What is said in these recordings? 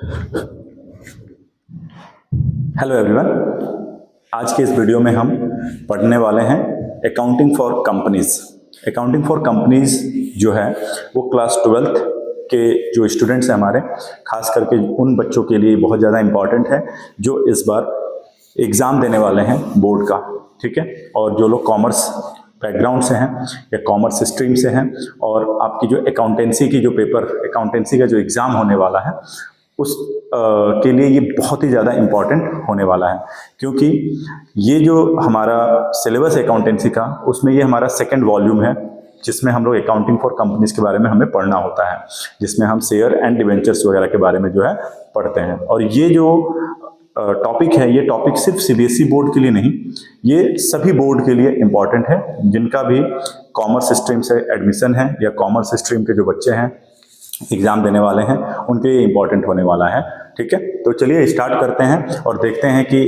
Hello everyone, आज के इस वीडियो में हम पढ़ने वाले हैं accounting for companies. Accounting for companies जो है वो क्लास 12th के जो स्टूडेंट्स हैं हमारे, खास करके उन बच्चों के लिए बहुत ज़्यादा इम्पॉर्टेंट है जो इस बार एग्ज़ाम देने वाले हैं बोर्ड का, ठीक है। और जो लोग कॉमर्स बैकग्राउंड से हैं या कॉमर्स स्ट्रीम से हैं और आपकी जो अकाउंटेंसी की जो पेपर, अकाउंटेंसी का जो एग्ज़ाम होने वाला है उस के लिए ये बहुत ही ज़्यादा इम्पॉर्टेंट होने वाला है, क्योंकि ये जो हमारा सिलेबस है अकाउंटेंसी का, उसमें ये हमारा सेकंड वॉल्यूम है जिसमें हम लोग अकाउंटिंग फॉर कंपनीज के बारे में हमें पढ़ना होता है, जिसमें हम शेयर एंड डिवेंचर्स वगैरह के बारे में जो है पढ़ते हैं। और ये जो टॉपिक है, ये टॉपिक सिर्फ सीबीएसई बोर्ड के लिए नहीं, ये सभी बोर्ड के लिए इम्पॉर्टेंट है। जिनका भी कॉमर्स स्ट्रीम से एडमिशन है या कॉमर्स स्ट्रीम के जो बच्चे हैं एग्ज़ाम देने वाले हैं, उनके लिए इम्पॉर्टेंट होने वाला है, ठीक है। तो चलिए स्टार्ट करते हैं और देखते हैं कि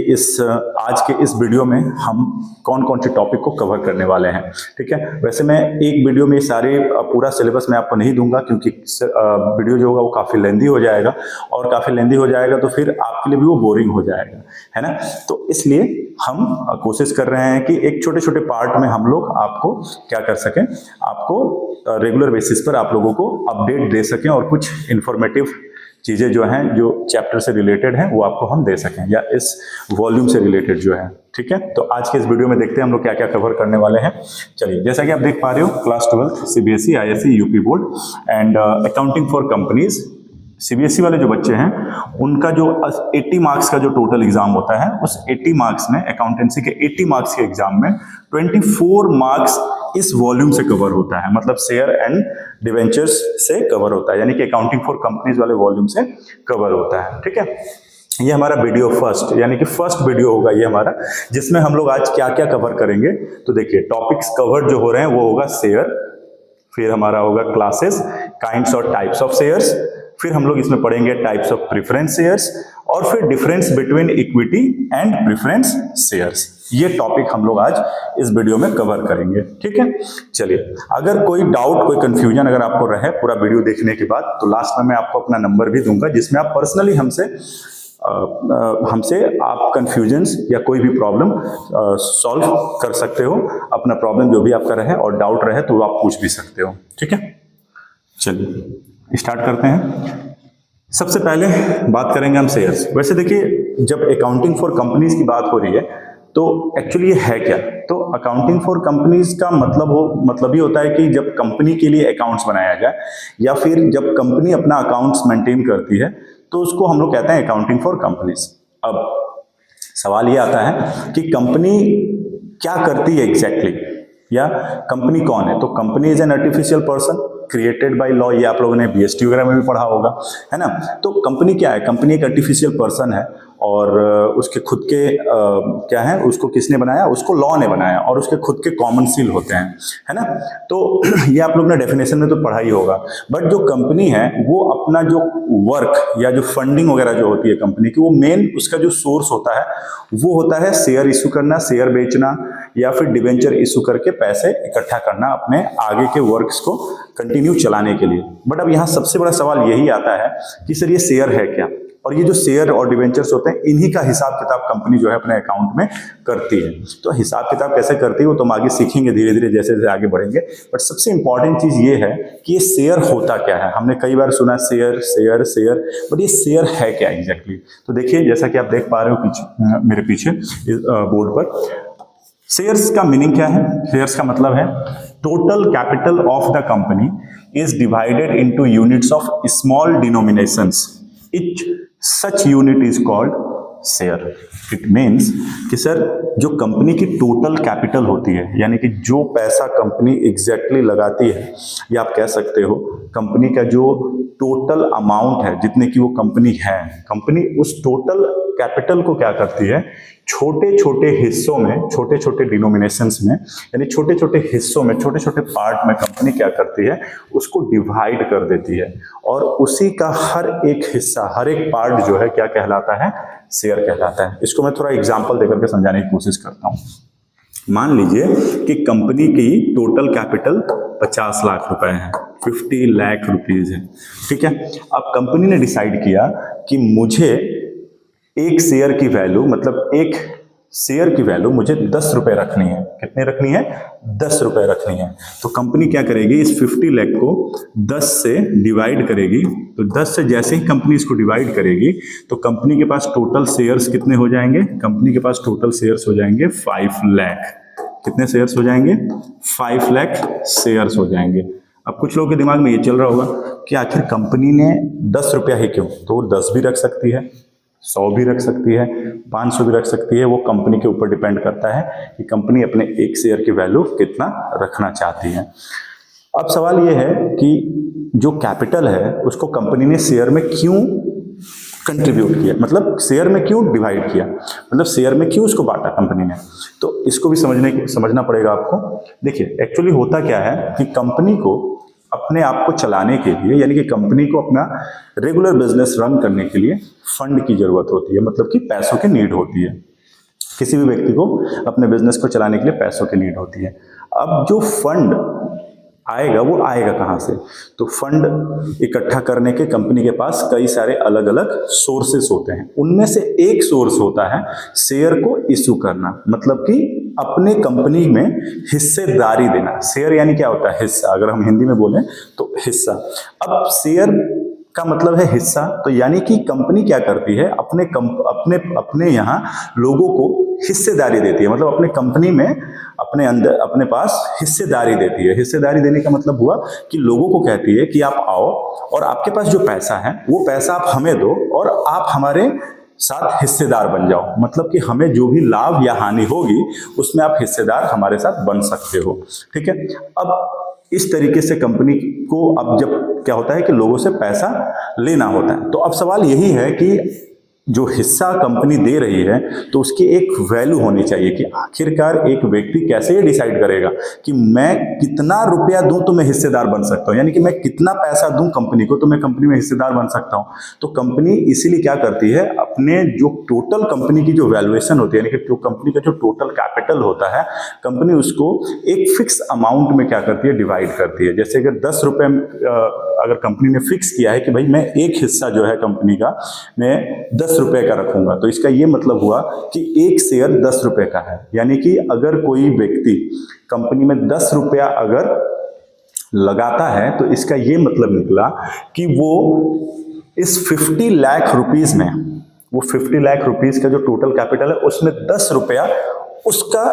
आज के इस वीडियो में हम कौन कौन से टॉपिक को कवर करने वाले हैं, ठीक है। वैसे मैं एक वीडियो में सारे पूरा सिलेबस मैं आपको नहीं दूंगा, क्योंकि वीडियो जो होगा वो काफ़ी लेंदी हो जाएगा, और काफ़ी लेंदी हो जाएगा तो फिर आपके लिए भी वो बोरिंग हो जाएगा, है ना। तो इसलिए हम कोशिश कर रहे हैं कि एक छोटे छोटे पार्ट में हम लोग आपको क्या कर सकें, आपको रेगुलर बेसिस पर आप लोगों को अपडेट दे सकें और कुछ इंफॉर्मेटिव चीज़ें जो हैं, जो चैप्टर से रिलेटेड हैं, वो आपको हम दे सकें, या इस वॉल्यूम से रिलेटेड जो है, ठीक है। तो आज के इस वीडियो में देखते हैं हम लोग क्या क्या कवर करने वाले हैं। चलिए, जैसा कि आप देख पा रहे हो, class 12th CBSE, ISC, UP board and accounting for companies. CBSE वाले जो बच्चे हैं उनका जो 80 मार्क्स का जो टोटल एग्जाम होता है, उस 80 मार्क्स में, अकाउंटेंसी के 80 मार्क्स के एग्जाम में 24 मार्क्स इस वॉल्यूम से कवर होता है, मतलब शेयर एंड डिवेंचर्स से कवर होता है, यानी कि अकाउंटिंग फॉर कंपनीज वाले वॉल्यूम से कवर होता है, ठीक है। ये हमारा वीडियो फर्स्ट, यानी कि फर्स्ट वीडियो होगा ये हमारा, जिसमें हम लोग आज क्या क्या कवर करेंगे। तो देखिए, टॉपिक्स कवर जो हो रहे हैं वो होगा शेयर, फिर हमारा होगा क्लासेस, काइंड्स और टाइप्स ऑफ शेयर्स, फिर हम लोग इसमें पढ़ेंगे टाइप्स ऑफ प्रेफरेंस शेयर्स, और फिर difference between equity and preference shares. ये टॉपिक हम लोग आज इस वीडियो में कवर करेंगे, ठीक है। चलिए, अगर कोई डाउट, कोई कंफ्यूजन अगर आपको रहे पूरा वीडियो देखने के बाद, तो लास्ट में मैं आपको अपना नंबर भी दूंगा, जिसमें आप पर्सनली हमसे आप कंफ्यूजन्स या कोई भी प्रॉब्लम सॉल्व कर सकते हो। अपना प्रॉब्लम जो भी आपका रहे और डाउट रहे तो आप पूछ भी सकते हो, ठीक है। चलिए स्टार्ट करते हैं। सबसे पहले बात करेंगे हम शेयर्स। वैसे देखिए, जब अकाउंटिंग फॉर कंपनीज की बात हो रही है तो एक्चुअली ये है क्या। तो अकाउंटिंग फॉर कंपनीज का मतलब ही होता है कि जब कंपनी के लिए अकाउंट्स बनाया जाए, या फिर जब कंपनी अपना अकाउंट्स मेंटेन करती है, तो उसको हम लोग कहते हैं अकाउंटिंग फॉर कंपनीज। अब सवाल ये आता है कि कंपनी क्या करती है एग्जैक्टली, या कंपनी कौन है। तो company is an artificial person created by law, ये आप लोगों ने बीएसटी वगैरह में भी पढ़ा होगा, है ना। तो कंपनी क्या है, कंपनी एक आर्टिफिशियल पर्सन है, और उसके खुद के क्या है, उसको किसने बनाया, उसको लॉ ने बनाया, और उसके खुद के कॉमन सील होते हैं, है ना। तो ये आप लोग ने डेफिनेशन में तो पढ़ा ही होगा। बट जो कंपनी है वो अपना जो वर्क या जो फंडिंग वगैरह जो होती है कंपनी की, वो मेन उसका जो सोर्स होता है वो होता है शेयर इशू करना, शेयर बेचना, या फिर डिवेंचर इशू करके पैसे इकट्ठा करना अपने आगे के वर्क्स को कंटिन्यू चलाने के लिए। बट अब यहाँ सबसे बड़ा सवाल यही आता है कि सर ये शेयर है क्या, और ये जो शेयर और डिवेंचर्स होते हैं, इन्हीं का हिसाब किताब कंपनी जो है अपने अकाउंट में करती है। तो हिसाब किताब कैसे करती है वो तो हम आगे सीखेंगे धीरे धीरे जैसे जैसे आगे बढ़ेंगे। बट सबसे इंपॉर्टेंट चीज ये है कि ये शेयर होता क्या है। हमने कई बार सुना शेयर शेयर शेयर, बट ये शेयर है क्या एग्जैक्टली। तो देखिए, जैसा कि आप देख पा रहे हो पीछे, मेरे पीछे बोर्ड पर, शेयर्स का मीनिंग क्या है। शेयर्स का मतलब है total capital of the company is divided into units of small denominations, etch such unit is called share. It means कि सर जो कंपनी की टोटल कैपिटल होती है, यानी कि जो पैसा कंपनी एग्जैक्टली लगाती है, या आप कह सकते हो कंपनी का जो टोटल अमाउंट है जितने की वो कंपनी है, कंपनी उस टोटल कैपिटल को क्या करती है, छोटे छोटे हिस्सों में, छोटे छोटे डिनोमिनेशंस में, यानी छोटे छोटे हिस्सों में, छोटे छोटे पार्ट में कंपनी क्या करती है, उसको डिवाइड कर देती है, और उसी का हर एक हिस्सा, हर एक पार्ट जो है क्या कहलाता है, शेयर कहलाता है। इसको मैं थोड़ा एग्जांपल देकर के समझाने की कोशिश करता हूँ। मान लीजिए कि कंपनी की टोटल कैपिटल 50 लाख रुपए है, 50 लाख रुपीज है। ठीक है, अब कंपनी ने डिसाइड किया कि मुझे एक शेयर की वैल्यू, मतलब एक शेयर की वैल्यू मुझे 10 रुपए रखनी है। कितने रखनी है? 10 रुपए रखनी है। तो कंपनी क्या करेगी, इस 50 लाख को 10 से डिवाइड करेगी। तो 10 से जैसे ही कंपनी इसको डिवाइड करेगी तो कंपनी के पास टोटल शेयर्स कितने हो जाएंगे? कंपनी के पास टोटल शेयर्स हो जाएंगे 5 लाख। कितने शेयर्स हो जाएंगे? 5 लाख शेयर्स हो जाएंगे। अब कुछ लोगों के दिमाग में ये चल रहा होगा कि आखिर कंपनी ने 10 रुपया ही क्यों? तो वो 10 भी रख सकती है, 100 भी रख सकती है, 500 भी रख सकती है। वो कंपनी के ऊपर डिपेंड करता है कि कंपनी अपने एक शेयर की वैल्यू कितना रखना चाहती है। अब सवाल ये है कि जो कैपिटल है उसको कंपनी ने शेयर में क्यों कंट्रीब्यूट किया, मतलब शेयर में क्यों डिवाइड किया, मतलब शेयर में क्यों उसको बांटा कंपनी ने। तो इसको भी समझना पड़ेगा आपको। देखिए, एक्चुअली होता क्या है कि कंपनी को अपने आप को चलाने के लिए, यानी कि कंपनी को अपना रेगुलर बिजनेस रन करने के लिए फंड की जरूरत होती है, मतलब कि पैसों की नीड होती है। किसी भी व्यक्ति को अपने बिजनेस को चलाने के लिए पैसों की नीड होती है। अब जो फंड आएगा वो आएगा कहाँ से? तो फंड इकट्ठा करने के कंपनी के पास कई सारे अलग अलग सोर्सेस होते हैं। उनमें से एक सोर्स होता है शेयर को इशू करना, मतलब कि अपने कंपनी में हिस्सेदारी देना। शेयर यानी क्या होता है? हिस्सा। अगर हम हिंदी में बोलें तो हिस्सा। अब शेयर का मतलब है हिस्सा। तो यानी कि कंपनी क्या करती है, अपने यहाँ लोगों को हिस्सेदारी देती है, मतलब अपने कंपनी में अपने अंदर अपने पास हिस्सेदारी देती है। हिस्सेदारी देने का मतलब हुआ कि लोगों को कहती है कि आप आओ और आपके पास जो पैसा है वो पैसा आप हमें दो और आप हमारे साथ हिस्सेदार बन जाओ, मतलब कि हमें जो भी लाभ या हानि होगी उसमें आप हिस्सेदार हमारे साथ बन सकते हो। ठीक है, अब इस तरीके से कंपनी को अब जब क्या होता है कि लोगों से पैसा लेना होता है, तो अब सवाल यही है कि जो हिस्सा कंपनी दे रही है तो उसकी एक वैल्यू होनी चाहिए कि आखिरकार एक व्यक्ति कैसे ये डिसाइड करेगा कि मैं कितना रुपया दूं तो मैं हिस्सेदार बन सकता हूं, यानी कि मैं कितना पैसा दूं कंपनी को तो मैं कंपनी में हिस्सेदार बन सकता हूं। तो कंपनी इसीलिए क्या करती है, अपने जो टोटल कंपनी की जो वैल्यूएशन होती है, यानी कि जो कंपनी का जो टोटल कैपिटल होता है, कंपनी उसको एक फिक्स अमाउंट में क्या करती है, डिवाइड करती है। जैसे अगर 10 रुपये अगर कंपनी ने फिक्स किया है कि भाई मैं एक हिस्सा जो है कंपनी का मैं 10 रुपए का रखूंगा, तो इसका ये मतलब हुआ कि एक शेयर 10 रुपए का है। यानी कि अगर कोई व्यक्ति कंपनी में 10 रुपया अगर लगाता है तो इसका ये मतलब निकला कि वो इस 50 लाख रुपीज में, वो 50 लाख रुपीज का जो टोटल कैपिटल है उसमें 10 रुपया उसका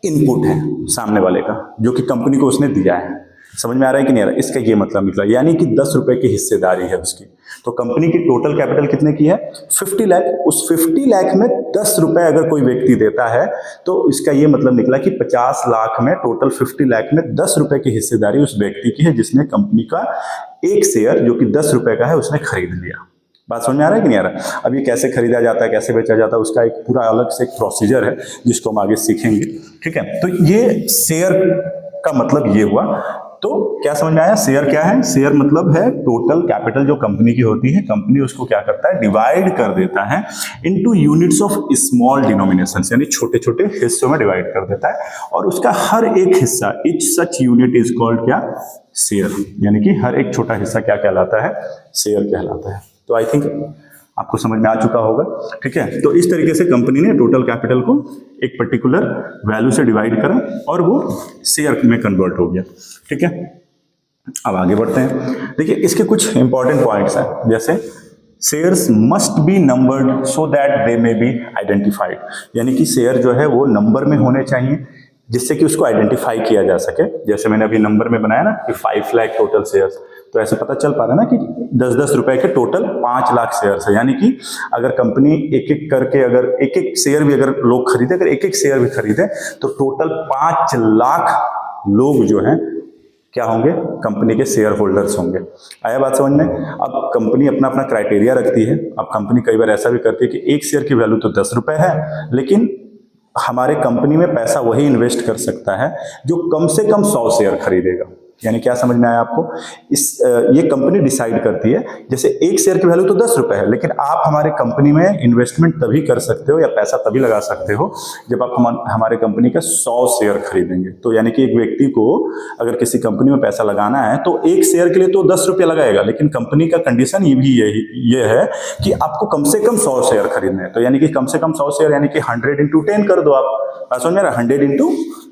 इनपुट है सामने वाले का, जो कि कंपनी को उसने दिया है। समझ में आ रहा है कि नहीं आ रहा? इसका ये मतलब निकला, यानी कि 10 रुपए की हिस्सेदारी है उसकी। तो कंपनी की टोटल कैपिटल कितने की है? 50 लाख। उस 50 लाख में 10 रुपए अगर कोई व्यक्ति देता है तो इसका ये मतलब निकला कि 50 लाख में टोटल 50 लाख में 10 रुपए की हिस्सेदारी उस व्यक्ति की है जिसने कंपनी का एक शेयर जो कि 10 रुपए का है उसने खरीद लिया। बात समझ में आ रहा है कि नहीं आ रहा? अब ये कैसे खरीदा जाता है, कैसे बेचा जाता है, उसका एक पूरा अलग से एक प्रोसीजर है जिसको हम आगे सीखेंगे। ठीक है, तो ये शेयर का मतलब ये हुआ। तो क्या समझ में आया? शेयर क्या है? शेयर मतलब है टोटल कैपिटल जो कंपनी की होती है, कंपनी उसको क्या करता है, डिवाइड कर देता है into units of small denominations, यानी छोटे छोटे हिस्सों में डिवाइड कर देता है और उसका हर एक हिस्सा, each such unit is called क्या? शेयर। यानी कि हर एक छोटा हिस्सा क्या कहलाता है? शेयर कहलाता है। तो आई थिंक आपको समझ में आ चुका होगा। ठीक है, तो इस तरीके से कंपनी ने टोटल कैपिटल को एक पर्टिकुलर वैल्यू से डिवाइड करा और वो शेयर में कन्वर्ट हो गया। ठीक है, अब आगे बढ़ते हैं। देखिए, इसके कुछ इंपॉर्टेंट पॉइंट्स हैं, जैसे shares must be numbered so that they may be identified, यानी कि शेयर जो है वो नंबर में होने चाहिए जिससे कि उसको आइडेंटिफाई किया जा सके। जैसे मैंने अभी नंबर में बनाया ना कि 5 लाख टोटल शेयर्स, तो ऐसे पता चल पा रहा है ना कि 10-10 रुपए के टोटल 5 लाख शेयर्स है। यानी कि अगर कंपनी एक एक करके अगर एक एक शेयर भी अगर लोग खरीदे, अगर एक एक शेयर भी खरीदे तो टोटल 5 लाख लोग जो हैं क्या होंगे? कंपनी के शेयर होल्डर्स होंगे। आया बात समझ में? अब कंपनी अपना अपना क्राइटेरिया रखती है। अब कंपनी कई बार ऐसा भी करती है कि एक शेयर की वैल्यू तो 10 रुपए है, लेकिन हमारे कंपनी में पैसा वही इन्वेस्ट कर सकता है जो कम से कम 100 शेयर खरीदेगा। यानी क्या समझ में आया आपको? ये कंपनी डिसाइड करती है, जैसे एक शेयर की वैल्यू तो 10 रुपए है, लेकिन आप हमारे कंपनी में इन्वेस्टमेंट तभी कर सकते हो या पैसा तभी लगा सकते हो जब आप हमारे कंपनी का 100 शेयर खरीदेंगे। तो यानी कि एक व्यक्ति को अगर किसी कंपनी में पैसा लगाना है तो एक शेयर के लिए तो 10 रुपये लगाएगा, लेकिन कंपनी का कंडीशन ये है कि आपको कम से कम 100 शेयर खरीदने हैं। तो यानी कि कम से कम 100 शेयर यानी कि 100 × 10 कर दो आप, समझ में? 100 ×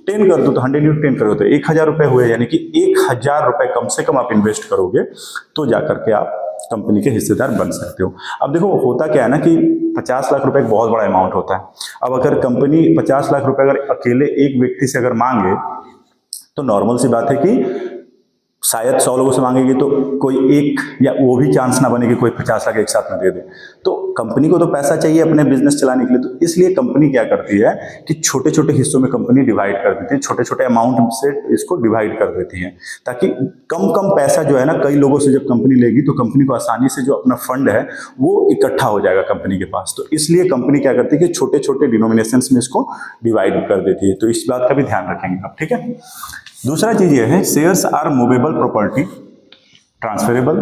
10 कर दो, तो 100 × 10 करो तो 1000 रुपए हुए, यानी कि 1000 रुपए कम से कम आप इन्वेस्ट करोगे तो जाकर के आप कंपनी के हिस्सेदार बन सकते हो। अब देखो होता क्या है ना कि 50 लाख रुपए एक बहुत बड़ा अमाउंट होता है। अब अगर कंपनी 50 लाख रुपए अगर अकेले एक व्यक्ति से अगर मांगे तो नॉर्मल सी बात है कि शायद 100 लोगों से मांगेगी तो कोई एक या वो भी चांस ना बने कि कोई 50 लाख एक साथ में दे दे। तो कंपनी को तो पैसा चाहिए अपने बिजनेस चलाने के लिए, तो इसलिए कंपनी क्या करती है कि छोटे छोटे हिस्सों में कंपनी डिवाइड कर देती है, छोटे छोटे अमाउंट से इसको डिवाइड कर देती है, ताकि कम कम पैसा जो है ना कई लोगों से जब कंपनी लेगी तो कंपनी को आसानी से जो अपना फंड है वो इकट्ठा हो जाएगा कंपनी के पास। तो इसलिए कंपनी क्या करती है कि छोटे छोटे डिनोमिनेशंस में इसको डिवाइड कर देती है। तो इस बात का भी ध्यान रखेंगे आप, ठीक है। दूसरा चीज ये है, shares are movable property transferable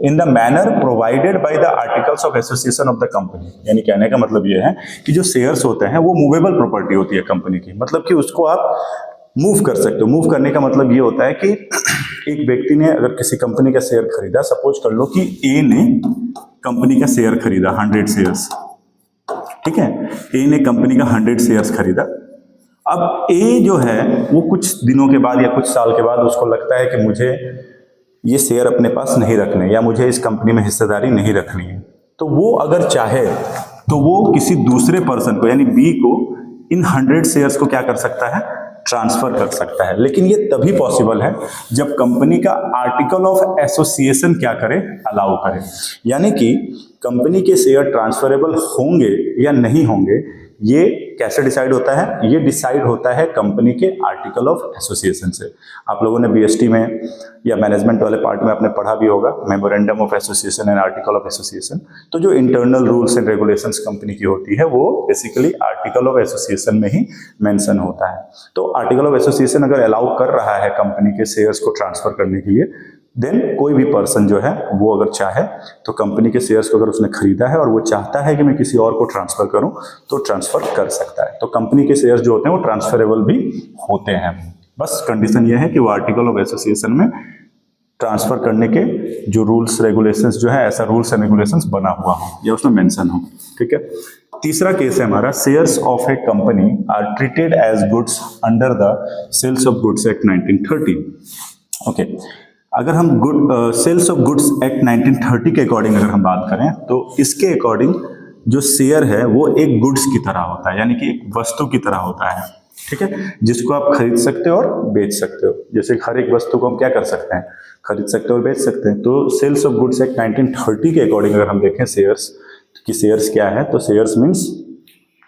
in the manner provided by the articles of association of the company. यानी कहने का मतलब ये है कि जो शेयर्स होते हैं वो मूवेबल प्रॉपर्टी होती है कंपनी की, मतलब कि उसको आप मूव कर सकते हो। मूव करने का मतलब ये होता है कि एक व्यक्ति ने अगर किसी कंपनी का शेयर खरीदा, सपोज कर लो कि ए ने कंपनी का शेयर खरीदा 100 शेयर्स, ठीक है। ए ने कंपनी का 100 शेयर्स खरीदा। अब ए जो है वो कुछ दिनों के बाद या कुछ साल के बाद उसको लगता है कि मुझे ये शेयर अपने पास नहीं रखने या मुझे इस कंपनी में हिस्सेदारी नहीं रखनी है, तो वो अगर चाहे तो वो किसी दूसरे पर्सन को यानी बी को इन 100 शेयर्स को क्या कर सकता है, ट्रांसफर कर सकता है। लेकिन ये तभी पॉसिबल है जब कंपनी का आर्टिकल ऑफ एसोसिएशन क्या करे, अलाउ करे। यानी कि कंपनी के शेयर ट्रांसफरेबल होंगे या नहीं होंगे ये कैसे डिसाइड होता है? ये डिसाइड होता है कंपनी के आर्टिकल ऑफ एसोसिएशन से। आप लोगों ने बीएसटी में या मैनेजमेंट वाले पार्ट में आपने पढ़ा भी होगा, memorandum of association and article of association. तो जो internal rules and regulations company की होती है वो बेसिकली आर्टिकल ऑफ एसोसिएशन में ही मेंशन होता है। तो आर्टिकल ऑफ एसोसिएशन अगर अलाउ कर रहा है कंपनी के शेयर्स को ट्रांसफर करने के लिए, देन कोई भी पर्सन जो है वो अगर चाहे तो कंपनी के शेयर्स को अगर उसने खरीदा है और वो चाहता है कि मैं किसी और को ट्रांसफर करूं तो ट्रांसफर कर सकता है। तो कंपनी के शेयर्स जो होते हैं वो ट्रांसफरेबल भी होते हैं। बस कंडीशन ये है कि वो आर्टिकल ऑफ एसोसिएशन में ट्रांसफर करने के जो रूल्स रेगुलेशंस जो है, ऐसा रूल्स एंड रेगुलेशंस बना हुआ हो या उसमें मेंशन हो, ठीक है। तीसरा केस है हमारा, shares of a company are treated as goods under the sales of goods act 1930। Okay, अगर हम सेल्स ऑफ गुड्स एक्ट 1930 के अकॉर्डिंग अगर हम बात करें तो इसके अकॉर्डिंग जो शेयर है वो एक गुड्स की तरह होता है, यानी कि एक वस्तु की तरह होता है, ठीक है, जिसको आप खरीद सकते हो और बेच सकते हो। जैसे हर एक वस्तु को हम क्या कर सकते हैं, खरीद सकते हो और बेच सकते हैं। तो सेल्स ऑफ गुड्स एक्ट 1930 के अकॉर्डिंग अगर हम देखें शेयर्स कि शेयर्स क्या है, तो शेयर्स मीन्स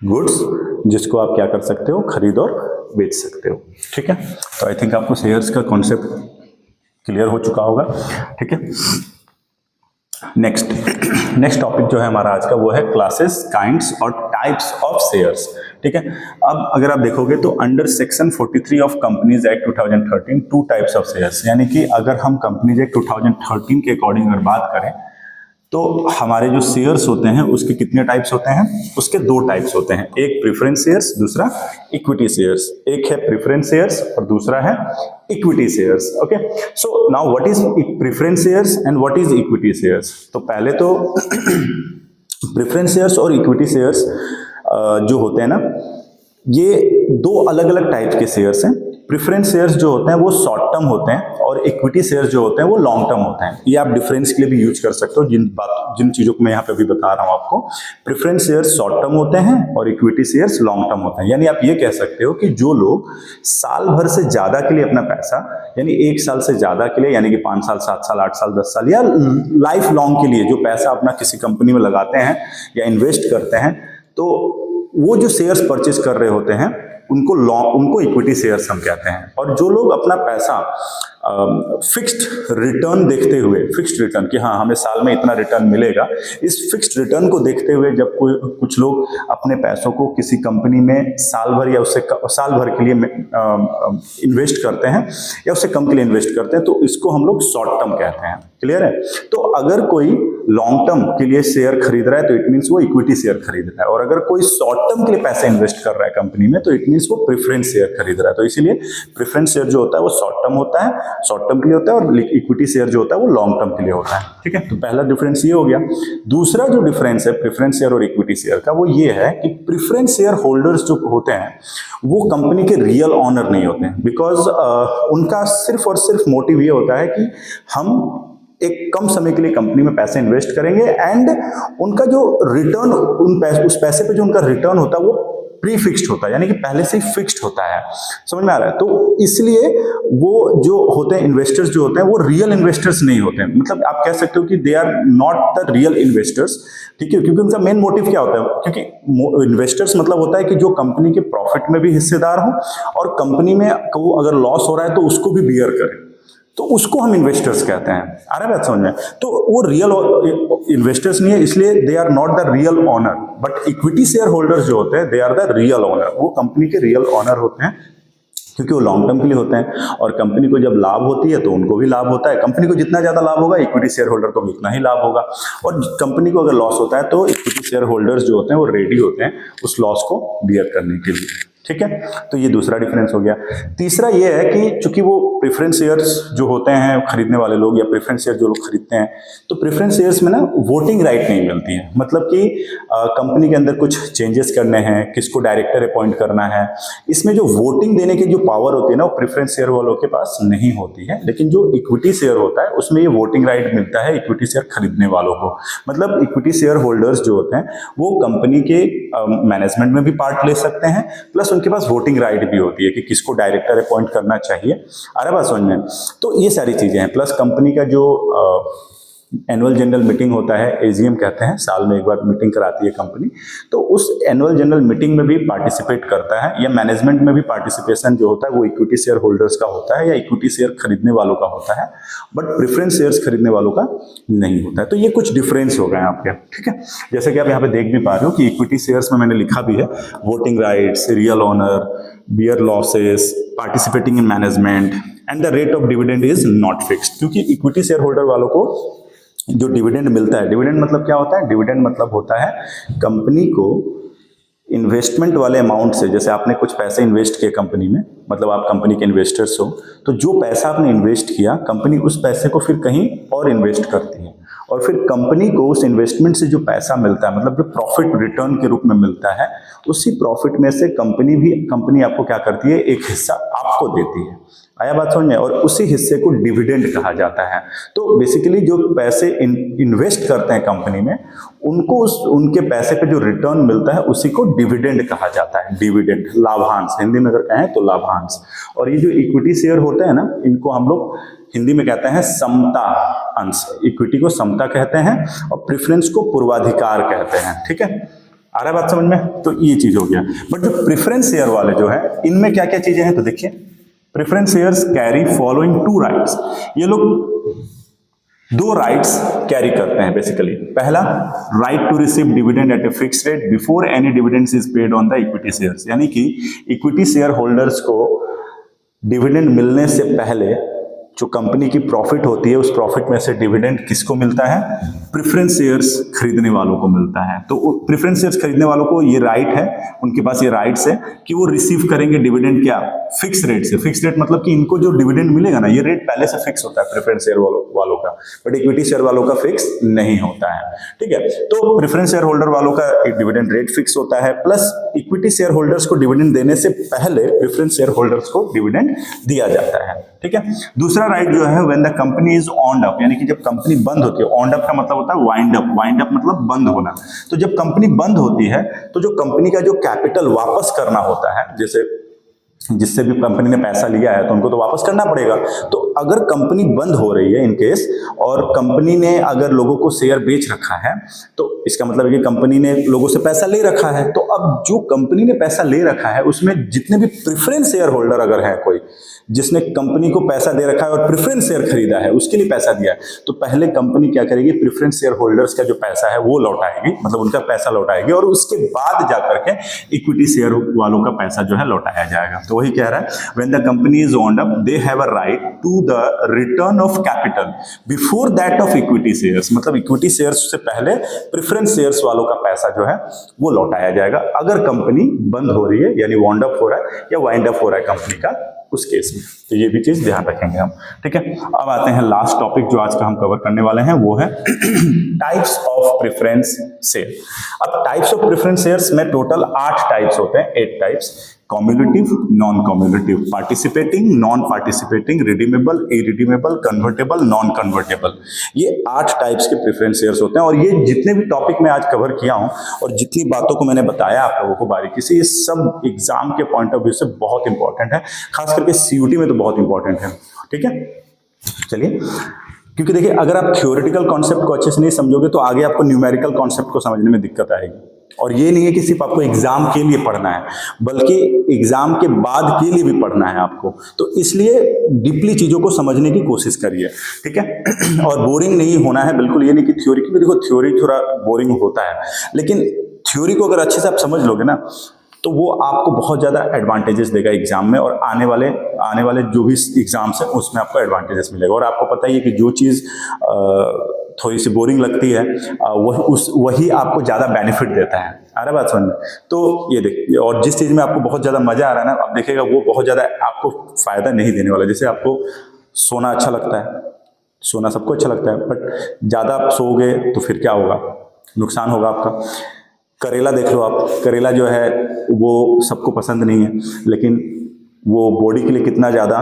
गुड्स जिसको आप क्या कर सकते हो, खरीद और बेच सकते हो, ठीक है। तो आई थिंक आपको शेयर्स का कॉन्सेप्ट क्लियर हो चुका होगा, ठीक है। नेक्स्ट टॉपिक जो है हमारा आज का वो है क्लासेस, काइंड्स और टाइप्स ऑफ शेयर्स, ठीक है। अब अगर आप देखोगे तो under section 43 of companies act 2013 two types of shares, यानी कि अगर हम कंपनीज एक्ट 2013 के अकॉर्डिंग अगर बात करें तो हमारे जो शेयर्स होते हैं उसके कितने टाइप्स होते हैं, उसके 2 टाइप्स होते हैं, एक प्रेफरेंस शेयर्स, दूसरा इक्विटी शेयर्स। एक है प्रेफरेंस शेयर्स और दूसरा है equity shares. Okay, so now what is preference shares and what is equity shares. तो पहले तो प्रेफरेंस शेयर्स और इक्विटी शेयर्स जो होते हैं ना, ये 2 अलग अलग टाइप के शेयर्स हैं। प्रेफरेंस शेयर्स जो होते हैं वो शॉर्ट टर्म होते हैं और इक्विटी शेयर्स जो होते हैं वो लॉन्ग टर्म होते हैं। ये आप डिफरेंस के लिए भी यूज कर सकते हो, जिन चीजों को मैं यहाँ पे अभी बता रहा हूँ आपको। प्रेफरेंस शेयर्स शॉर्ट टर्म होते हैं और इक्विटी शेयर्स लॉन्ग टर्म होते हैं। यानी आप ये कह सकते हो कि जो लोग साल भर से ज्यादा के लिए अपना पैसा, यानी 1 साल से ज्यादा के लिए, यानी कि 5 साल, 7 साल, 8 साल, 10 साल या लाइफ लॉन्ग के लिए जो पैसा अपना किसी कंपनी में लगाते हैं या इन्वेस्ट करते हैं, तो वो जो शेयर्स परचेज कर रहे होते हैं उनको इक्विटी शेयर्स हम कहते हैं। और जो लोग अपना पैसा फिक्स्ड रिटर्न देखते हुए, फिक्स्ड रिटर्न कि हाँ हमें साल में इतना रिटर्न मिलेगा, इस फिक्स्ड रिटर्न को देखते हुए जब कुछ लोग अपने पैसों को किसी कंपनी में साल भर या उससे साल भर के लिए इन्वेस्ट करते हैं या उससे कम के लिए इन्वेस्ट करते हैं, तो इसको हम लोग शॉर्ट टर्म कहते हैं। क्लियर है? तो अगर कोई लॉन्ग टर्म के लिए शेयर खरीद रहा है तो इट मींस वो इक्विटी शेयर खरीद रहा है, और अगर कोई शॉर्ट टर्म के लिए पैसे इन्वेस्ट कर रहा है कंपनी में तो इट मींस वो प्रेफरेंस शेयर खरीद रहा है। तो इसीलिए प्रेफरेंस शेयर जो होता है वो शॉर्ट टर्म होता है, शॉर्ट टर्म के लिए होता है, और इक्विटी शेयर जो होता है वो लॉन्ग टर्म के लिए होता है। ठीक है, तो पहला डिफरेंस ये हो गया। दूसरा जो डिफरेंस है प्रेफरेंस शेयर और इक्विटी शेयर का, वो ये है कि प्रेफरेंस शेयर होल्डर्स जो होते हैं वो कंपनी के रियल ऑनर नहीं होते हैं, बिकॉज उनका सिर्फ और सिर्फ मोटिव ये होता है कि हम एक कम समय के लिए कंपनी में पैसे इन्वेस्ट करेंगे, एंड उनका जो रिटर्न उस पैसे पे जो उनका रिटर्न होता है वो प्री फिक्स्ड होता है, यानी कि पहले से ही फिक्स्ड होता है। समझ में आ रहा है? तो इसलिए वो जो होते हैं इन्वेस्टर्स जो होते हैं वो रियल इन्वेस्टर्स नहीं होते हैं, मतलब आप कह सकते हो कि they are not the real investors. ठीक है, क्योंकि उनका मेन मोटिव क्या होता है, क्योंकि इन्वेस्टर्स मतलब होता है कि जो कंपनी के प्रॉफिट में भी हिस्सेदार हो और कंपनी में को अगर लॉस हो रहा है तो उसको भी बियर करे, तो उसको हम इन्वेस्टर्स कहते हैं। आ रहा है बात समझ में? तो वो रियल इन्वेस्टर्स नहीं है, इसलिए they are not the real owner. But equity share holders जो होते हैं they are the real owner, वो कंपनी के रियल ओनर होते हैं, क्योंकि वो लॉन्ग टर्म के लिए होते हैं, और कंपनी को जब लाभ होती है तो उनको भी लाभ होता है। कंपनी को जितना ज्यादा लाभ होगा इक्विटी शेयर होल्डर को भी उतना ही लाभ होगा, और कंपनी को अगर लॉस होता है तो इक्विटी शेयर होल्डर्स जो होते हैं वो रेडी होते हैं उस लॉस को बियर करने के लिए। ठीक है, तो ये दूसरा डिफरेंस हो गया। तीसरा ये है कि चूंकि वो प्रेफरेंस शेयर्स जो होते हैं खरीदने वाले लोग या प्रेफरेंस शेयर जो लोग खरीदते हैं, तो प्रेफरेंस शेयर्स में ना वोटिंग राइट नहीं मिलती है, मतलब कि कंपनी के अंदर कुछ चेंजेस करने हैं, किसको डायरेक्टर अपॉइंट करना है, इसमें जो वोटिंग देने की जो पावर होती है ना वो प्रेफरेंस शेयर वालों के पास नहीं होती है। लेकिन जो इक्विटी शेयर होता है उसमें ये वोटिंग राइट मिलता है इक्विटी शेयर खरीदने वालों को। मतलब इक्विटी शेयर होल्डर्स जो होते हैं वो कंपनी के मैनेजमेंट में भी पार्ट ले सकते हैं, प्लस उनके पास वोटिंग राइट भी होती है कि किसको डायरेक्टर अपॉइंट करना चाहिए। अरे बात समझ में? तो ये सारी चीजें हैं, प्लस कंपनी का जो एनुअल जनरल मीटिंग होता है, एजीएम कहते हैं, साल में एक बार मीटिंग कराती है कंपनी, तो उस एनुअल जनरल मीटिंग में भी पार्टिसिपेट करता है, या मैनेजमेंट में भी पार्टिसिपेशन जो होता है वो इक्विटी शेयर होल्डर्स का होता है या इक्विटी शेयर खरीदने वालों का होता है, बट प्रेफरेंस शेयर्स खरीदने वालों का नहीं होता है। तो ये कुछ डिफरेंस हो गए आपके। ठीक है, जैसे कि आप यहाँ पे देख भी पा रहे हो कि इक्विटी शेयर्स में मैंने लिखा भी है voting rights, real owner, bear losses, participating in management, and the rate of dividend is not fixed. क्योंकि इक्विटी शेयर होल्डर वालों को जो डिविडेंड मिलता है, डिविडेंड मतलब क्या होता है? डिविडेंड मतलब होता है कंपनी को इन्वेस्टमेंट वाले अमाउंट से, जैसे आपने कुछ पैसे इन्वेस्ट किए कंपनी में, मतलब आप कंपनी के इन्वेस्टर्स हो, तो जो पैसा आपने इन्वेस्ट किया कंपनी उस पैसे को फिर कहीं और इन्वेस्ट करती है, और फिर कंपनी को उस इन्वेस्टमेंट से जो पैसा मिलता है, मतलब जो प्रॉफिट रिटर्न के रूप में मिलता है, उसी प्रॉफिट में से कंपनी आपको क्या करती है, एक हिस्सा आपको देती है। आया बात समझ में? और उसी हिस्से को डिविडेंड कहा जाता है। तो बेसिकली जो पैसे इन्वेस्ट करते हैं कंपनी में, उनको उनके पैसे पे जो रिटर्न मिलता है उसी को डिविडेंड कहा जाता है। डिविडेंड, लाभांश, हिंदी में अगर कहें तो लाभांश। और ये जो इक्विटी शेयर होते हैं ना, इनको हम लोग हिंदी में कहते हैं समता अंश। इक्विटी को समता कहते हैं और प्रेफरेंस को पूर्वाधिकार कहते हैं। ठीक है, आ रहा है बात समझ में? तो ये चीज हो गया। बट जो प्रेफरेंस शेयर वाले जो है, इनमें क्या क्या चीजें हैं तो देखिए, preference shares carry following 2 rights. ये लोग 2 राइट्स कैरी करते हैं बेसिकली। पहला, right to receive dividend at a fixed rate before any dividends is paid on the equity shares, यानी कि इक्विटी शेयर होल्डर्स को डिविडेंड मिलने से पहले जो कंपनी की प्रॉफिट होती है उस प्रॉफिट में से डिविडेंड किसको मिलता है? प्रेफरेंस शेयर्स खरीदने वालों को मिलता है। तो प्रेफरेंस शेयर्स खरीदने वालों को ये राइट है, उनके पास ये राइट्स है कि वो रिसीव करेंगे डिविडेंड क्या? फिक्स रेट से। फिक्स रेट मतलब कि इनको जो डिविडेंड मिलेगा ना, ये रेट पहले से फिक्स होता है प्रेफरेंस शेयर वालों का, बट इक्विटी शेयर वालों का फिक्स नहीं होता है। ठीक है, तो प्रेफरेंस शेयर होल्डर वालों का एक डिविडेंड रेट फिक्स होता है, प्लस इक्विटी शेयर होल्डर्स को डिविडेंड देने से पहले प्रेफरेंस शेयर होल्डर्स को डिविडेंड दिया जाता है। ठीक है, दूसरा राइट जो है, when the company is owned up, यानी कि जब कंपनी बंद होती है। ऑन्ड अप का मतलब होता है वाइंड अप, वाइंड अप मतलब बंद होना। तो जब कंपनी बंद होती है तो जो कंपनी का जो कैपिटल वापस करना होता है, जैसे जिससे भी कंपनी ने पैसा लिया है तो उनको तो वापस करना पड़ेगा। तो अगर कंपनी बंद हो रही है इन केस, और कंपनी ने अगर लोगों को शेयर बेच रखा है, तो इसका मतलब है कि कंपनी ने लोगों से पैसा ले रखा है। तो अब जो कंपनी ने पैसा ले रखा है उसमें जितने भी प्रेफरेंस शेयर होल्डर अगर है, कोई जिसने कंपनी को पैसा दे रखा है और प्रेफरेंस शेयर खरीदा है, उसके लिए पैसा दिया है, तो पहले कंपनी क्या करेगी, प्रेफरेंस शेयर होल्डर्स का जो पैसा है वो लौटाएगी, मतलब उनका पैसा लौटाएगी, और उसके बाद जाकर के इक्विटी शेयर वालों का पैसा जो है लौटाया जाएगा। तो वही कह रहा है, when the company is owned up they have a right to the return of capital before that of equity shares, मतलब इक्विटी शेयर्स से पहले प्रेफरेंस शेयर्स वालों का पैसा जो है वो लौटाया जाएगा अगर कंपनी बंद हो रही है, यानी वाइंड अप हो रहा है या वाइंड अप हो रहा है कंपनी का उस केस में। तो ये भी चीज ध्यान रखेंगे हम, ठीक है। अब आते हैं लास्ट टॉपिक जो आज का हम कवर करने वाले हैं, वो है टाइप्स ऑफ प्रेफरेंस शेयर। अब टाइप्स ऑफ प्रेफरेंस शेयर्स में टोटल 8 टाइप्स होते हैं, 8 types. Cumulative, non cumulative, participating, non participating, redeemable, irredeemable, convertible, non convertible, ये 8 टाइप्स के प्रेफरेंस शेयर्स होते हैं। और ये जितने भी टॉपिक मैं आज कवर किया हूं और जितनी बातों को मैंने बताया आप लोगों को बारीकी से, ये सब एग्जाम के पॉइंट ऑफ व्यू से बहुत इंपॉर्टेंट है, खास करके सीयूटी में तो बहुत इंपॉर्टेंट है, ठीक है। चलिए, क्योंकि देखिए अगर आप थ्योरेटिकल कॉन्सेप्ट को अच्छे से नहीं समझोगे तो आगे आपको न्यूमेरिकल कॉन्सेप्ट को समझने में दिक्कत आएगी। और ये नहीं है कि सिर्फ आपको एग्जाम के लिए पढ़ना है, बल्कि एग्जाम के बाद के लिए भी पढ़ना है आपको। तो इसलिए डीपली चीजों को समझने की कोशिश करिए, ठीक है। और बोरिंग नहीं होना है बिल्कुल, ये नहीं कि थ्योरी की, देखो थ्योरी थोड़ा बोरिंग होता है, लेकिन थ्योरी को अगर अच्छे से आप समझ लोगे ना तो वो आपको बहुत ज़्यादा एडवांटेजेस देगा एग्जाम में, और आने वाले जो भी एग्जाम्स हैं उसमें आपको एडवांटेजेस मिलेगा। और आपको पता ही है कि जो चीज़ थोड़ी सी बोरिंग लगती है वही आपको ज़्यादा बेनिफिट देता है। आ रहा बात समझ में? तो ये देखिए, और जिस चीज़ में आपको बहुत ज़्यादा मज़ा आ रहा है ना, आप देखिएगा वो बहुत ज़्यादा आपको फ़ायदा नहीं देने वाला। जैसे आपको सोना अच्छा लगता है, सोना सबको अच्छा लगता है, बट ज़्यादा आप सोओगे तो फिर क्या होगा, नुकसान होगा आपका। करेला देख लो आप, करेला जो है वो सबको पसंद नहीं है, लेकिन वो बॉडी के लिए कितना ज़्यादा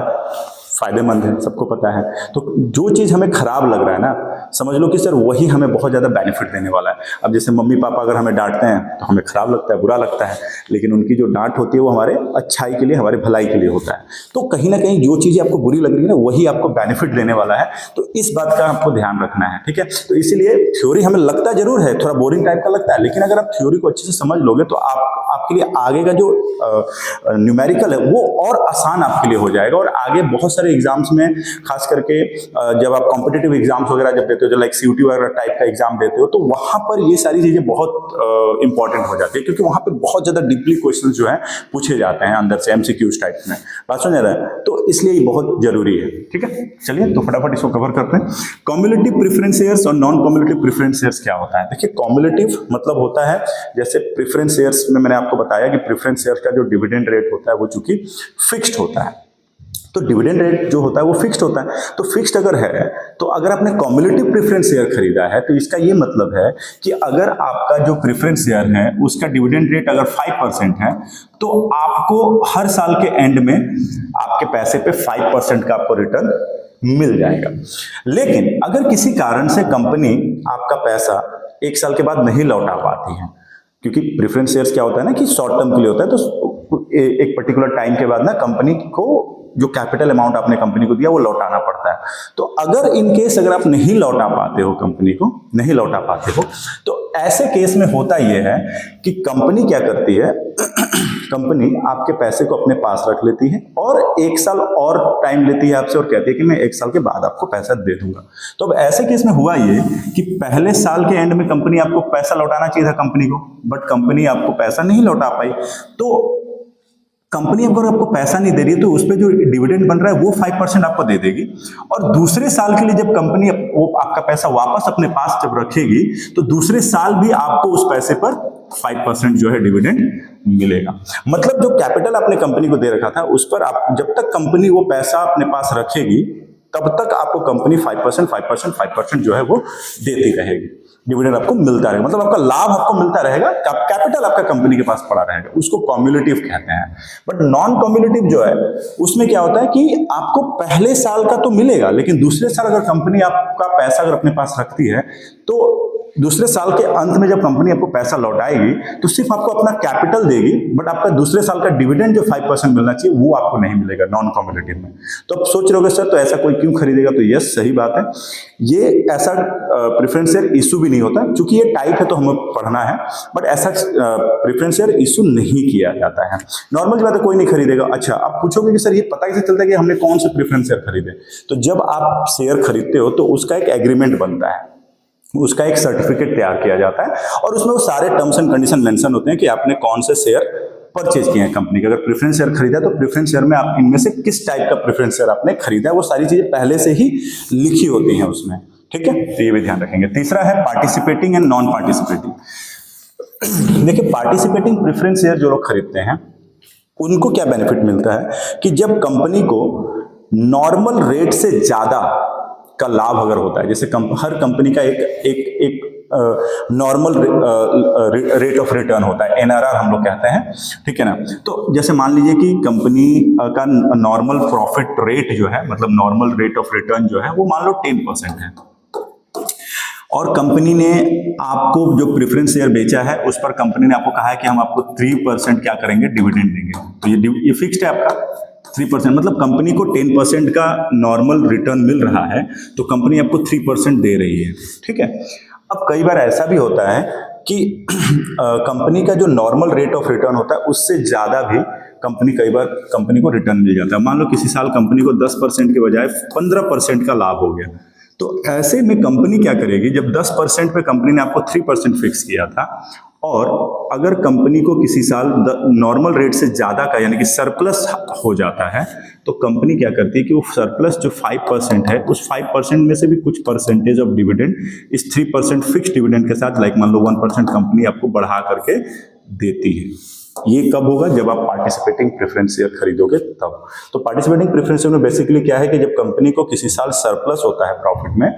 फायदेमंद है सबको पता है। तो जो चीज़ हमें खराब लग रहा है ना, समझ लो कि सर वही हमें बहुत ज़्यादा बेनिफिट देने वाला है। अब जैसे मम्मी पापा अगर हमें डांटते हैं तो हमें खराब लगता है, बुरा लगता है, लेकिन उनकी जो डांट होती है वो हमारे अच्छाई के लिए, हमारे भलाई के लिए होता है। तो कहीं ना कहीं जो चीज़ें आपको बुरी लग रही है ना, वही आपको बेनिफिट देने वाला है। तो इस बात का आपको ध्यान रखना है, ठीक है। तो इसीलिए थ्योरी हमें लगता जरूर है, थोड़ा बोरिंग टाइप का लगता है, लेकिन अगर आप थ्योरी को अच्छे से समझ लोगे तो आपके लिए आगे का जो न्यूमेरिकल है वो और आसान आपके लिए हो जाएगा। और आगे बहुत सारे एग्जाम्स में, खास करके जब आप कॉम्पिटिटिव एग्जाम्स वगैरह जब देते हो, जो लाइक सीयूटी वगैरह टाइप का एग्जाम देते हो, तो वहां पर ये सारी चीजें बहुत इंपॉर्टेंट हो जाती है, क्योंकि वहां पे बहुत ज्यादा डीपली क्वेश्चन जो है पूछे जाते हैं अंदर से, एमसीक्यूज टाइप में। बात समझ रहा है? तो इसलिए ये बहुत जरूरी है, ठीक है। चलिए तो फटाफट इसको कवर करते हैं। कॉम्युलेटिव प्रेफरेंस शेयर्स और नॉन कॉम्युलेटिव प्रेफरेंस शेयर्स क्या होता है? देखिए, कॉम्युलेटिव मतलब होता है, जैसे प्रेफरेंस शेयर्स में मैंने आपको बताया कि प्रेफरेंस शेयर्स का जो डिविडेंड रेट होता है वो चूंकि फिक्स्ड होता है, तो डिविडेंड रेट जो होता है वो फिक्स्ड होता है। तो फिक्स्ड अगर है, तो अगर आपने कॉम्युलेटिव प्रेफरेंस शेयर खरीदा है, तो इसका ये मतलब है कि अगर आपका जो प्रेफरेंस शेयर है उसका डिविडेंड रेट अगर 5% है, तो आपको हर साल के एंड में आपके पैसे पे 5% का आपको रिटर्न मिल जाएगा। लेकिन अगर किसी कारण से कंपनी आपका पैसा 1 साल के बाद नहीं लौटा पाती है, क्योंकि प्रेफरेंस शेयर्स क्या होता है ना कि शॉर्ट टर्म के लिए होता है, तो एक पर्टिकुलर टाइम के बाद ना कंपनी को जो कैपिटल अमाउंट आपने कंपनी को दिया वो लौटाना पड़ता है। तो अगर इन केस अगर आप नहीं लौटा पाते हो, कंपनी को नहीं लौटा पाते हो, तो ऐसे केस में होता यह है कि कंपनी क्या करती है, कंपनी आपके पैसे को अपने पास रख लेती है और 1 साल और टाइम लेती है आपसे और कहती है कि मैं 1 साल के बाद आपको पैसा दे दूंगा। तो अब ऐसे केस में हुआ ये कि पहले साल के एंड में कंपनी आपको पैसा लौटाना चाहिए था कंपनी को, बट कंपनी आपको पैसा नहीं लौटा पाई। तो कंपनी अगर आपको पैसा नहीं दे रही है तो उस पर जो डिविडेंड बन रहा है वो 5% आपको दे देगी, और दूसरे साल के लिए जब कंपनी वो आपका पैसा वापस अपने पास जब रखेगी, तो दूसरे साल भी आपको उस पैसे पर 5% जो है डिविडेंड मिलेगा। मतलब जो कैपिटल आपने कंपनी को दे रखा था उस पर आप, जब तक कंपनी वो पैसा अपने पास रखेगी तब तक आपको कंपनी 5% जो है वो देती रहेगी, डिविडेंड आपको मिलता रहेगा, मतलब आपका लाभ आपको मिलता रहेगा, कैपिटल आपका कंपनी के पास पड़ा रहेगा। उसको कॉम्युलेटिव कहते हैं। बट नॉन कॉम्युलेटिव जो है उसमें क्या होता है कि आपको पहले साल का तो मिलेगा, लेकिन दूसरे साल अगर कंपनी आपका पैसा अगर अपने पास रखती है तो दूसरे साल के अंत में जब कंपनी आपको पैसा लौटाएगी तो सिर्फ आपको अपना कैपिटल देगी, बट आपका दूसरे साल का डिविडेंड जो 5% मिलना चाहिए वो आपको नहीं मिलेगा नॉन कम्युलेटिव में। तो आप सोच रहे होगे सर तो ऐसा कोई क्यों खरीदेगा, तो यस सही बात है, ये ऐसा प्रेफरेंस शेयर इशू भी नहीं होता, क्योंकि ये टाइप है तो हमें पढ़ना है, बट ऐसा प्रेफरेंस शेयर इशू नहीं किया जाता है। नॉर्मल बात है, कोई नहीं खरीदेगा। अच्छा, आप पूछोगे कि सर ये पता कैसे चलता है कि हमने कौन से प्रेफरेंस शेयर खरीदे, तो जब आप शेयर खरीदते हो तो उसका एक एग्रीमेंट बनता है, उसका एक सर्टिफिकेट तैयार किया जाता है और उसमें वो सारे टर्म्स एंड कंडीशन मेंशन होते हैं कि आपने कौन से शेयर परचेज किए हैं कंपनी के। अगर प्रेफरेंस शेयर खरीदा तो प्रेफरेंस शेयर में आप इनमें से किस टाइप का प्रेफरेंस शेयर आपने खरीदा है, वो सारी चीजें पहले से ही लिखी होती हैं उसमें, ठीक है, तो ये भी ध्यान रखेंगे। तीसरा है पार्टिसिपेटिंग एंड नॉन पार्टिसिपेटिंग। देखिए, पार्टिसिपेटिंग प्रेफरेंस शेयर जो लोग खरीदते हैं उनको क्या बेनिफिट मिलता है कि जब कंपनी को नॉर्मल रेट से ज्यादा का लाभ अगर होता है, जैसे हर कंपनी का एक नॉर्मल रेट ऑफ रिटर्न होता है, एनआरआर हम लोग कहते हैं, ठीक है ना। तो जैसे मान लीजिए कि कंपनी का नॉर्मल प्रॉफिट रेट जो है, मतलब नॉर्मल रेट ऑफ रिटर्न जो है वो मान लो 10% है, और कंपनी ने आपको जो प्रेफरेंस शेयर बेचा है उस पर कंपनी ने आपको कहा है कि हम आपको 3% क्या करेंगे, डिविडेंड देंगे। तो ये फिक्स्ड है आपका 3%, मतलब कंपनी को 10% का नॉर्मल रिटर्न मिल रहा है तो कंपनी आपको 3% दे रही है, ठीक है। अब कई बार ऐसा भी होता है कि कंपनी का जो नॉर्मल रेट ऑफ रिटर्न होता है उससे ज्यादा भी कई बार कंपनी को रिटर्न मिल जाता है। मान लो किसी साल कंपनी को 10% के बजाय 15% का लाभ हो गया, तो ऐसे में कंपनी क्या करेगी, जब 10% पे कंपनी ने आपको 3% फिक्स किया था और अगर कंपनी को किसी साल नॉर्मल रेट से ज्यादा का यानी कि सरप्लस हो जाता है, तो कंपनी क्या करती है कि वो सरप्लस जो 5% है उस 5% में से भी कुछ परसेंटेज ऑफ डिविडेंड इस 3% फिक्स डिविडेंड के साथ, लाइक मान लो 1% कंपनी आपको बढ़ा करके देती है। ये कब होगा, जब आप पार्टिसिपेटिंग प्रेफरेंस शेयर खरीदोगे तब। तो पार्टिसिपेटिंग प्रेफरेंस शेयर में बेसिकली क्या है कि जब कंपनी को किसी साल सरप्लस होता है प्रॉफिट में,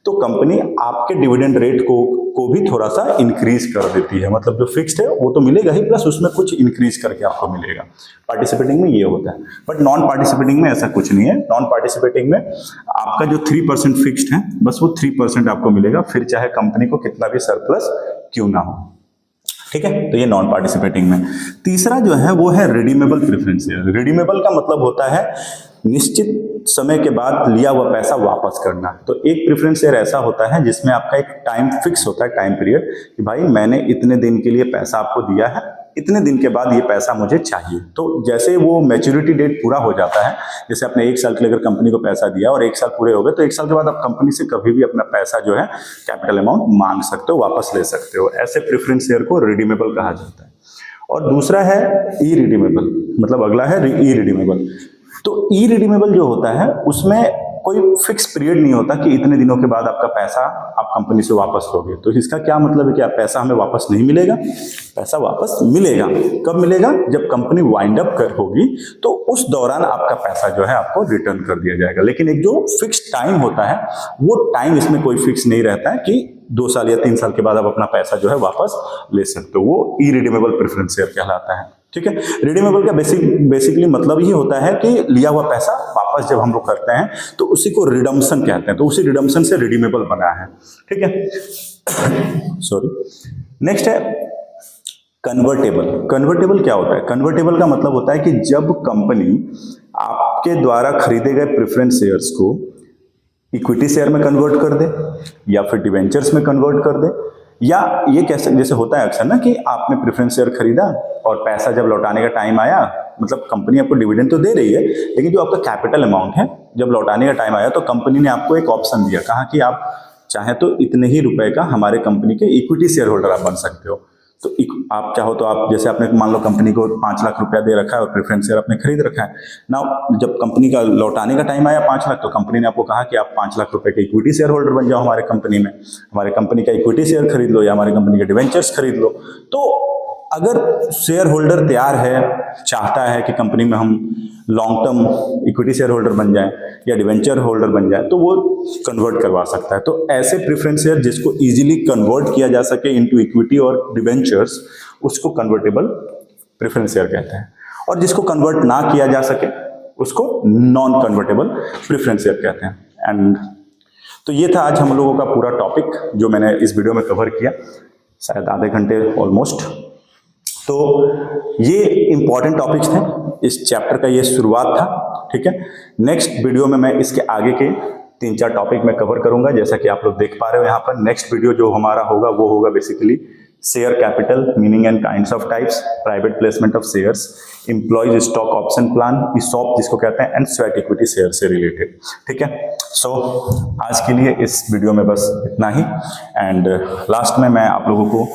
तो कंपनी आपके डिविडेंड रेट को भी थोड़ा सा इंक्रीज कर देती है, मतलब जो फिक्स्ड है वो तो मिलेगा ही, प्लस उसमें कुछ इंक्रीज करके आपको मिलेगा। पार्टिसिपेटिंग में ये होता है, बट नॉन पार्टिसिपेटिंग में ऐसा कुछ नहीं है। नॉन पार्टिसिपेटिंग में आपका जो 3% फिक्स्ड है बस वो 3% आपको मिलेगा, फिर चाहे कंपनी को कितना भी सरप्लस क्यों ना हो, ठीक है। तो ये नॉन पार्टिसिपेटिंग में। तीसरा जो है वो है रिडीमेबल प्रेफरेंस शेयर। रिडीमेबल का मतलब होता है निश्चित समय के बाद लिया हुआ पैसा वापस करना। तो एक प्रेफरेंस शेयर ऐसा होता है जिसमें आपका एक टाइम फिक्स होता है, टाइम पीरियड, कि भाई मैंने इतने दिन के लिए पैसा आपको दिया है, इतने दिन के बाद ये पैसा मुझे चाहिए। तो जैसे वो मैच्योरिटी डेट पूरा हो जाता है, जैसे आपने 1 साल के लिए अगर कंपनी को पैसा दिया और 1 साल पूरे हो गए, तो 1 साल के बाद आप कंपनी से कभी भी अपना पैसा जो है कैपिटल अमाउंट मांग सकते हो, वापस ले सकते हो। ऐसे प्रेफरेंस शेयर को रिडीमेबल कहा जाता है। और दूसरा है ई रिडीमेबल, मतलब अगला है ई रिडीमेबल। तो ई रिडीमेबल जो होता है उसमें कोई फिक्स पीरियड नहीं होता कि इतने दिनों के बाद आपका पैसा आप कंपनी से वापस लोगे। तो इसका क्या मतलब है कि आप पैसा हमें वापस नहीं मिलेगा, पैसा वापस मिलेगा। कब मिलेगा, जब कंपनी वाइंड अप होगी तो उस दौरान आपका पैसा जो है आपको रिटर्न कर दिया जाएगा। लेकिन एक जो फिक्स टाइम होता है वो टाइम इसमें कोई फिक्स नहीं रहता है कि 2 साल या 3 साल के बाद आप अपना पैसा जो है वापस ले सकते हो। वो ई रिडीमेबल प्रेफरेंस शेयर कहलाता है, ठीक है। रिडीमेबल का बेसिकली मतलब ही होता है कि लिया हुआ पैसा वापस जब हम लोग करते हैं तो उसी को रिडम्पशन कहते हैं, तो उसी रिडम्पशन से रिडीमेबल बना है, ठीक है। सॉरी। नेक्स्ट है कन्वर्टेबल। कन्वर्टेबल क्या होता है, कन्वर्टेबल का मतलब होता है कि जब कंपनी आपके द्वारा खरीदे गए प्रेफरेंस शेयर्स को इक्विटी शेयर में कन्वर्ट कर दे या फिर डिवेंचर्स में कन्वर्ट कर दे, या ये कैसे, जैसे होता है अक्सर ना कि आपने प्रेफरेंस शेयर खरीदा और पैसा जब लौटाने का टाइम आया, मतलब कंपनी आपको डिविडेंड तो दे रही है लेकिन जो आपका कैपिटल अमाउंट है जब लौटाने का टाइम आया तो कंपनी ने आपको एक ऑप्शन दिया, कहा कि आप चाहे तो इतने ही रुपए का हमारे कंपनी के इक्विटी शेयर होल्डर आप बन सकते हो। तो आप चाहो तो आप, जैसे आपने मान लो कंपनी को 5 लाख रुपया दे रखा है और प्रेफरेंस शेयर आपने खरीद रखा है ना, जब कंपनी का लौटाने का टाइम आया 5 लाख, तो कंपनी ने आपको कहा कि आप 5 लाख रुपए के इक्विटी शेयर होल्डर बन जाओ हमारे कंपनी में, हमारे कंपनी का इक्विटी शेयर खरीद लो या हमारे कंपनी के डिवेंचर्स खरीद लो। तो अगर शेयर होल्डर तैयार है, चाहता है कि कंपनी में हम long term equity share holder बन जाएं या डिवेंचर होल्डर बन जाए, तो वो कन्वर्ट करवा सकता है। तो ऐसे प्रेफरेंस शेयर जिसको इजीली कन्वर्ट किया जा सके इनटू इक्विटी और डिवेंचर्स, उसको कन्वर्टेबल प्रेफरेंस शेयर कहते हैं। और जिसको कन्वर्ट ना किया जा सके उसको नॉन कन्वर्टेबल प्रेफरेंस शेयर कहते हैं। एंड तो ये था आज हम लोगों का पूरा टॉपिक जो मैंने इस वीडियो में कवर किया, शायद आधे घंटे ऑलमोस्ट। तो ये इंपॉर्टेंट टॉपिक्स थे, इस चैप्टर का ये शुरुआत था, ठीक है। नेक्स्ट वीडियो में मैं इसके आगे के 3-4 टॉपिक मैं कवर करूंगा, जैसा कि आप लोग देख पा रहे हो यहाँ पर। नेक्स्ट वीडियो जो हमारा होगा वो होगा basically share capital, meaning and kinds of types, private placement of shares, employees stock option plan, ESOP जिसको कहते हैं, एंड स्वेट इक्विटी शेयर से रिलेटेड, ठीक है। सो आज के लिए इस वीडियो में बस इतना ही। एंड लास्ट में मैं आप लोगों को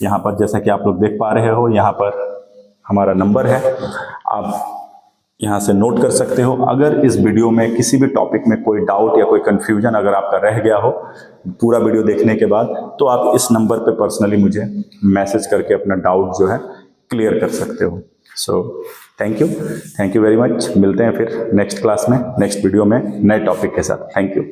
यहाँ पर, जैसा कि आप लोग देख पा रहे हो, यहाँ पर हमारा नंबर है, आप यहाँ से नोट कर सकते हो। अगर इस वीडियो में किसी भी टॉपिक में कोई डाउट या कोई कंफ्यूजन अगर आपका रह गया हो पूरा वीडियो देखने के बाद, तो आप इस नंबर पे पर्सनली मुझे मैसेज करके अपना डाउट जो है क्लियर कर सकते हो। So thank you very much. मिलते हैं फिर नेक्स्ट क्लास में, नेक्स्ट वीडियो में नए टॉपिक के साथ। Thank you.